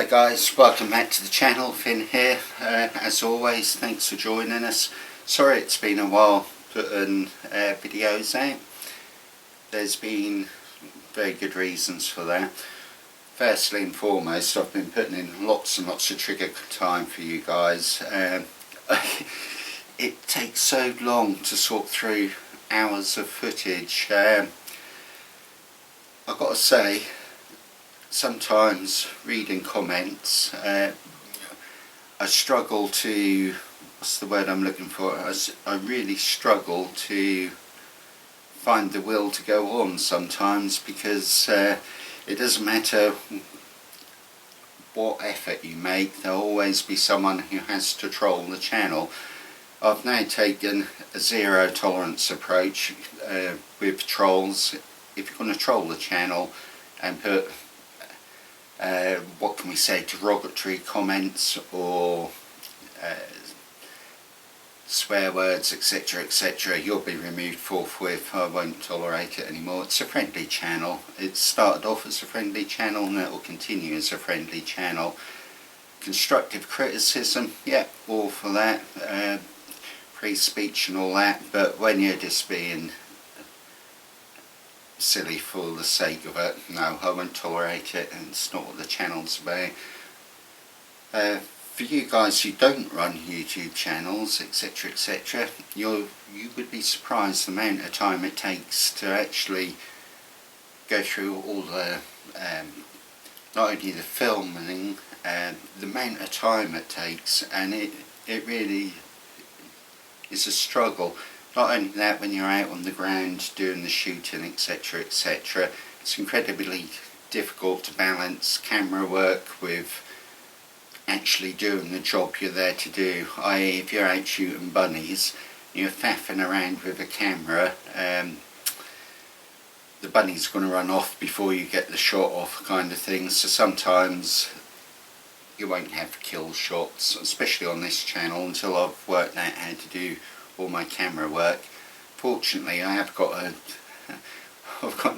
Hi guys, welcome back to the channel. Finn here. As always, thanks for joining us. Sorry it's been a while putting videos out. There's been very good reasons for that. Firstly and foremost, I've been putting in lots and lots of trigger time for you guys. It takes so long to sort through hours of footage. I've got to say, sometimes reading comments, I struggle to, what's the word I'm looking for, I really struggle to find the will to go on sometimes, because it doesn't matter what effort you make, there'll always be someone who has to troll the channel. I've now taken a zero tolerance approach with trolls. If you're going to troll the channel and put what can we say, derogatory comments or swear words, etc, etc, you'll be removed forthwith. I won't tolerate it anymore. It's a friendly channel. It started off as a friendly channel and it will continue as a friendly channel. Constructive criticism, yeah, all for that. Free speech and all that, but when you're just being silly for the sake of it, no, I won't tolerate it, and it's not what the channel's about. For you guys who don't run YouTube channels, etc, etc, you would be surprised the amount of time it takes to actually go through all the not only the filming, the amount of time it takes, and it really is a struggle. Not only that, when you're out on the ground doing the shooting, etc, etc, it's incredibly difficult to balance camera work with actually doing the job you're there to do. I.e., if you're out shooting bunnies, you're faffing around with a camera, the bunny's going to run off before you get the shot off, kind of thing. So sometimes you won't have kill shots, especially on this channel, until I've worked out how to do all my camera work. Fortunately, I've got an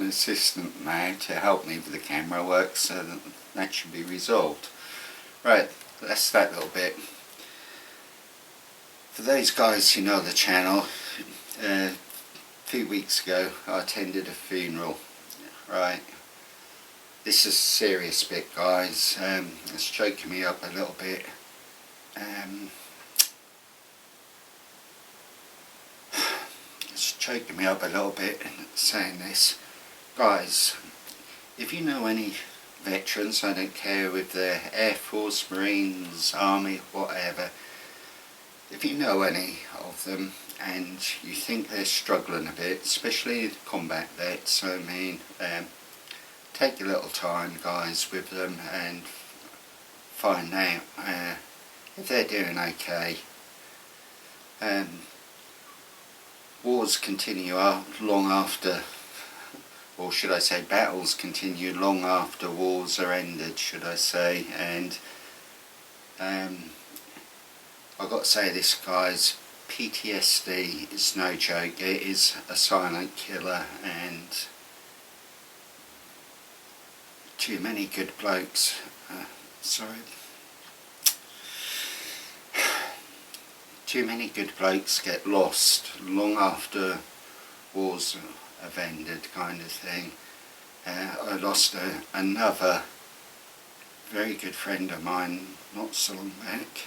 assistant now to help me with the camera work, so that should be resolved. Right, that's that little bit. For those guys who know the channel, a few weeks ago I attended a funeral. Right, this is a serious bit, guys. It's choking me up a little bit. It's choking me up a little bit saying this. Guys, if you know any veterans, I don't care if they're Air Force, Marines, Army, whatever, if you know any of them and you think they're struggling a bit, especially combat vets, I mean, take a little time, guys, with them and find out if they're doing okay. Wars continue long after, or should I say battles continue long after wars are ended, should I say, and I've got to say this, guys, PTSD is no joke. It is a silent killer, and too many good blokes, too many good blokes get lost long after wars have ended, kind of thing. I lost another very good friend of mine not so long back.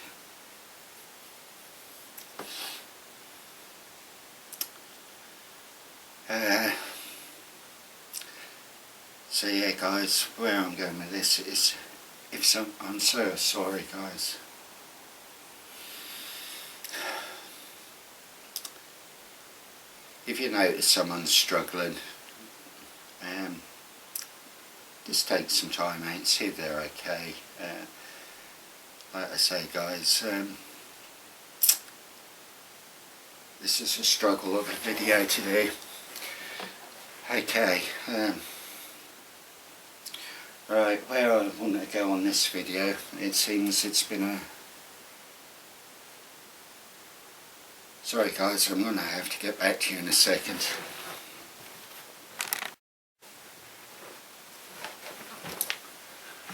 So yeah, guys, where I'm going with this is, I'm so sorry, guys. If you notice someone's struggling, just take some time out, see if they're okay. Like I say, guys, this is a struggle of a video to do. Okay, right, where I want to go on this video, it seems it's been a... Sorry guys, I'm going to have to get back to you in a second.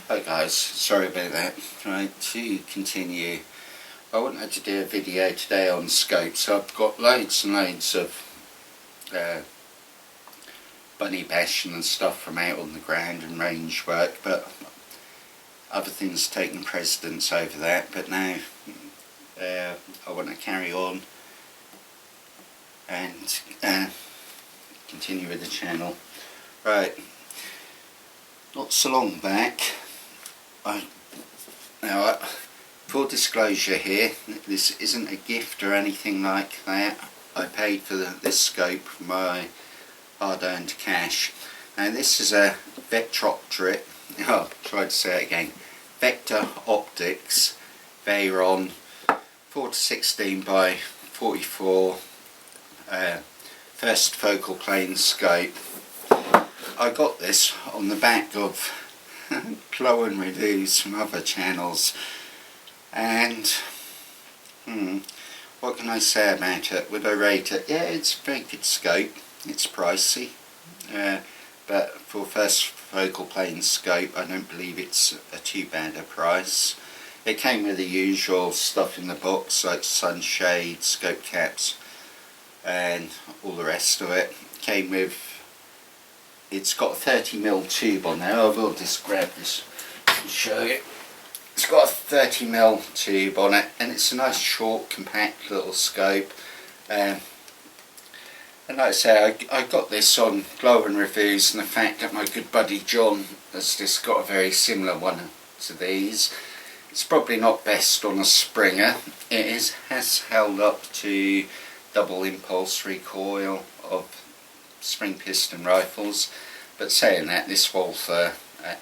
Okay. guys, sorry about that. Right, to continue, I wanted to do a video today on scopes. I've got loads and loads of bunny bashing and stuff from out on the ground and range work, but other things taking precedence over that. But now I want to carry on and continue with the channel. Right, not so long back, full disclosure here, this isn't a gift or anything like that. I paid for this scope with my hard-earned cash. Now this is a Victoptics, try to say it again, Victoptics Veyron 4-16 by 44 first focal plane scope. I got this on the back of glowing reviews from other channels, and what can I say about it? Would I rate it? Yeah, it's a very good scope. It's pricey, but for first focal plane scope I don't believe it's a too bad a price. It came with the usual stuff in the box like sunshade, scope caps and all the rest of it. Came with, it's got a 30mm tube on there. I will just grab this and show you. It's got a 30mm tube on it, and it's a nice short compact little scope. And like I say, I got this on glowing reviews, and the fact that my good buddy John has just got a very similar one to these. It's probably not best on a Springer. It has held up to double impulse recoil of spring piston rifles, but saying that, this Walther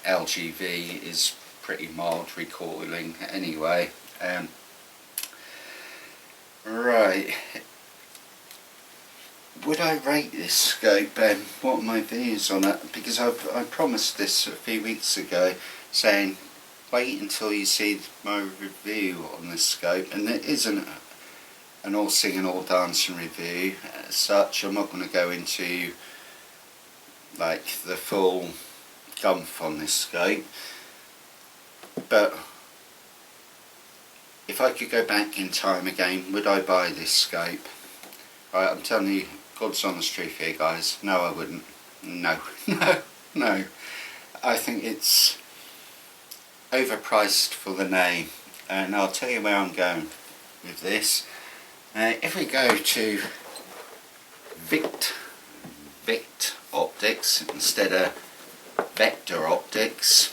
LGV is pretty mild recoiling anyway. Right, would I rate this scope? What are my views on it? Because I promised this a few weeks ago, saying wait until you see my review on this scope, and it isn't an all singing all dancing review as such. I'm not going to go into like the full gumph on this scope, but if I could go back in time again, would I buy this scope? Right, I'm telling you God's honest truth here, guys. No, I wouldn't. No, no. I think it's overpriced for the name, and I'll tell you where I'm going with this. If we go to Victoptics instead of Verctoroptics,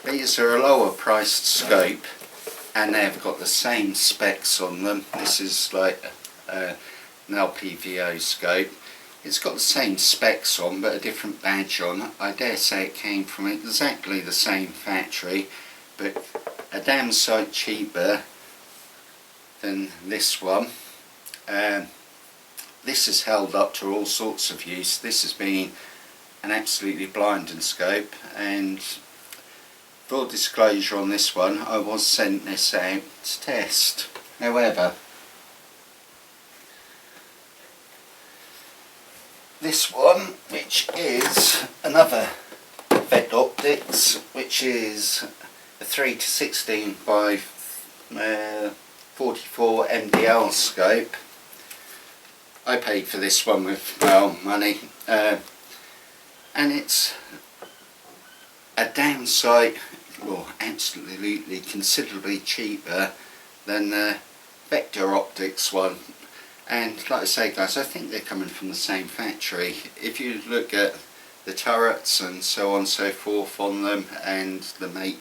these are a lower priced scope and they've got the same specs on them. This is like an LPVO scope. It's got the same specs on but a different badge on. I dare say it came from exactly the same factory, but a damn sight cheaper than this one. This has held up to all sorts of use. This has been an absolutely blinding scope, and full disclosure on this one, I was sent this out to test. However, this one, which is another Victoptics, which is a 3-16 by 44 MDL scope. I paid for this one with my own money, and it's a damn sight, well, absolutely considerably cheaper than the Victoptics one. And like I say, guys, I think they're coming from the same factory. If you look at the turrets and so on and so forth on them, and the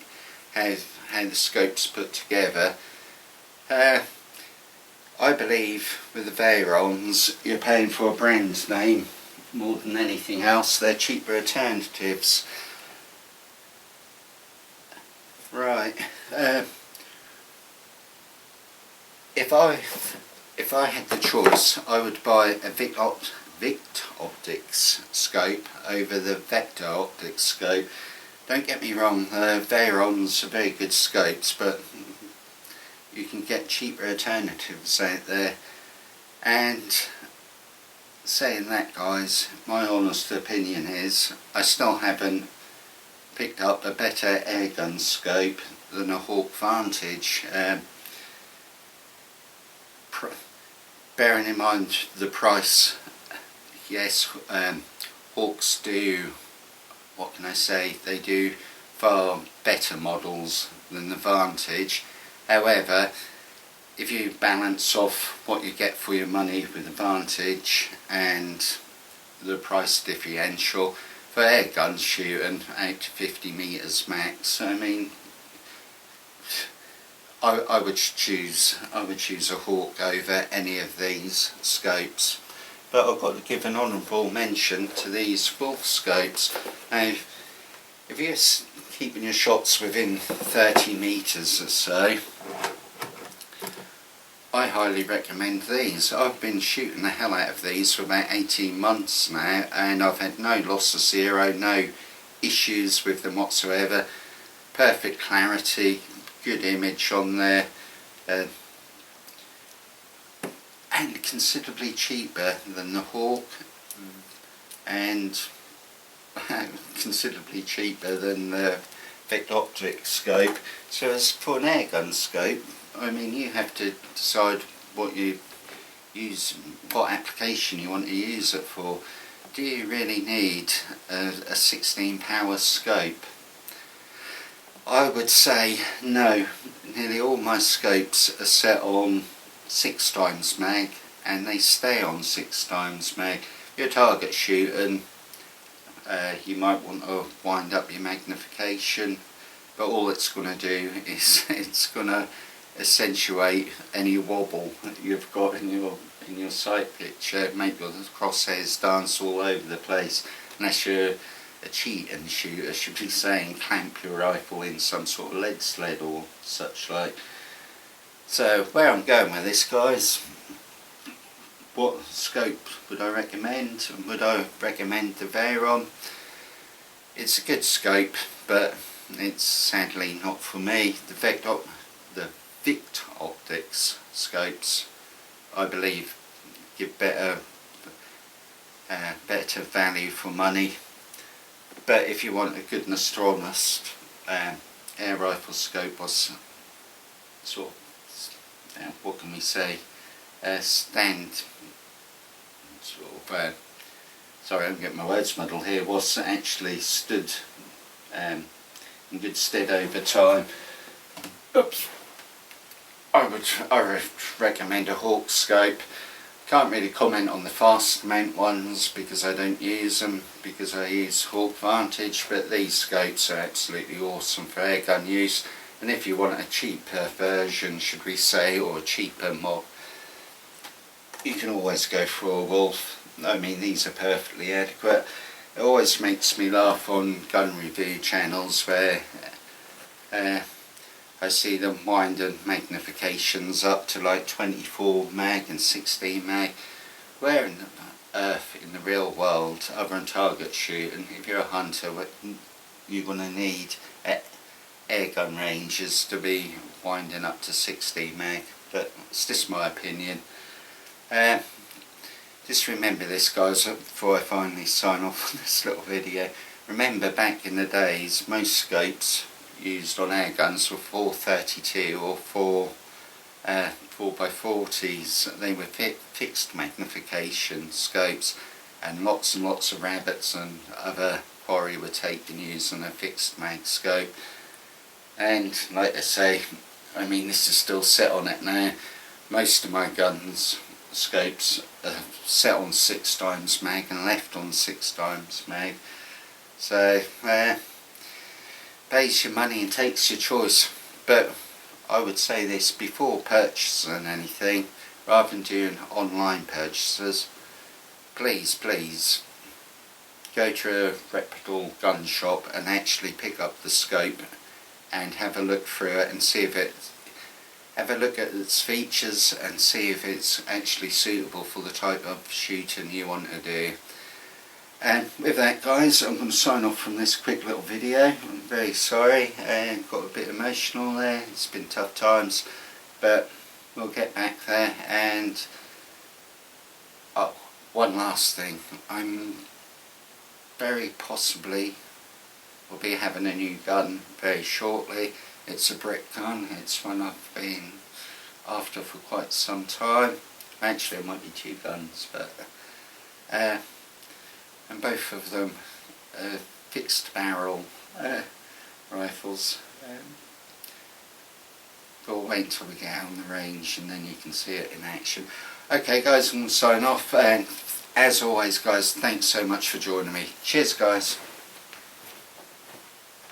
how the scope's put together, I believe with the Veyrons you're paying for a brand name more than anything else. They're cheaper alternatives. Right, if I had the choice, I would buy a Victoptics scope over the Verctoroptics scope. Don't get me wrong, the Veyrons are very good scopes, but you can get cheaper alternatives out there. And saying that, guys, my honest opinion is I still haven't picked up a better airgun scope than a Hawke Vantage. Bearing in mind the price, yes, Hawkes do, what can I say, they do far better models than the Vantage. However, if you balance off what you get for your money with the Vantage and the price differential for air guns shooting out to 50 metres max, I mean, I would choose a Hawke over any of these scopes. But I've got to give an honourable mention to these Wolf scopes. Now, if you're keeping your shots within 30 metres or so, I highly recommend these. I've been shooting the hell out of these for about 18 months now, and I've had no loss of zero, no issues with them whatsoever. Perfect clarity, good image on there, and considerably cheaper than the Hawke, and considerably cheaper than the Victoptics scope. So as for an airgun scope, I mean, you have to decide what you use, what application you want to use it for. Do you really need a 16 power scope? I would say no. Nearly all my scopes are set on 6x mag, and they stay on 6x mag. Your target shooting, you might want to wind up your magnification, but all it's going to do is it's going to accentuate any wobble that you've got in your sight picture, make your crosshairs dance all over the place. Unless you're a cheating shooter, should be saying, clamp your rifle in some sort of lead sled or such like. So where I'm going with this, guys, what scope would I recommend? Would I recommend the Veyron? It's a good scope, but it's sadly not for me. The Victoptics scopes, I believe, give better value for money. But if you want a good Nostromus air rifle scope, was sort of, what can we say, stand sort of, sorry, I'm getting my words muddled here, was actually stood in good stead over time. Oops. I would recommend a Hawke scope. Can't really comment on the fast mount ones because I don't use them, because I use Hawke Vantage, but these scopes are absolutely awesome for airgun use. And if you want a cheaper version, should we say, or a cheaper mod, you can always go for a Wolf. I mean, these are perfectly adequate. It always makes me laugh on gun review channels where I see them winding magnifications up to like 24 mag and 16 mag. Where in the earth, in the real world, other than target shooting, if you're a hunter, you're going to need airgun ranges to be winding up to 16 mag. But it's just my opinion. Just remember this, guys, before I finally sign off on this little video. Remember, back in the days, most scopes used on air guns were 432 or 4x40s. They were fixed magnification scopes, and lots of rabbits and other quarry were taken using a fixed mag scope. And like I say, I mean, this is still set on it now. Most of my guns scopes are set on 6x mag and left on 6x mag. So pays your money and takes your choice. But I would say this before purchasing anything, rather than doing online purchases, please go to a reputable gun shop and actually pick up the scope and have a look through it and see if have a look at its features and see if it's actually suitable for the type of shooting you want to do. And with that, guys, I'm going to sign off from this quick little video. I'm very sorry, and got a bit emotional there. It's been tough times, but we'll get back there. And one last thing, I'm very possibly we'll be having a new gun very shortly. It's a brick gun. It's one I've been after for quite some time. Actually, it might be two guns, but and both of them are fixed barrel rifles. We'll wait until we get out on the range and then you can see it in action. Okay guys, I'm going to sign off, and as always guys, thanks so much for joining me. Cheers guys.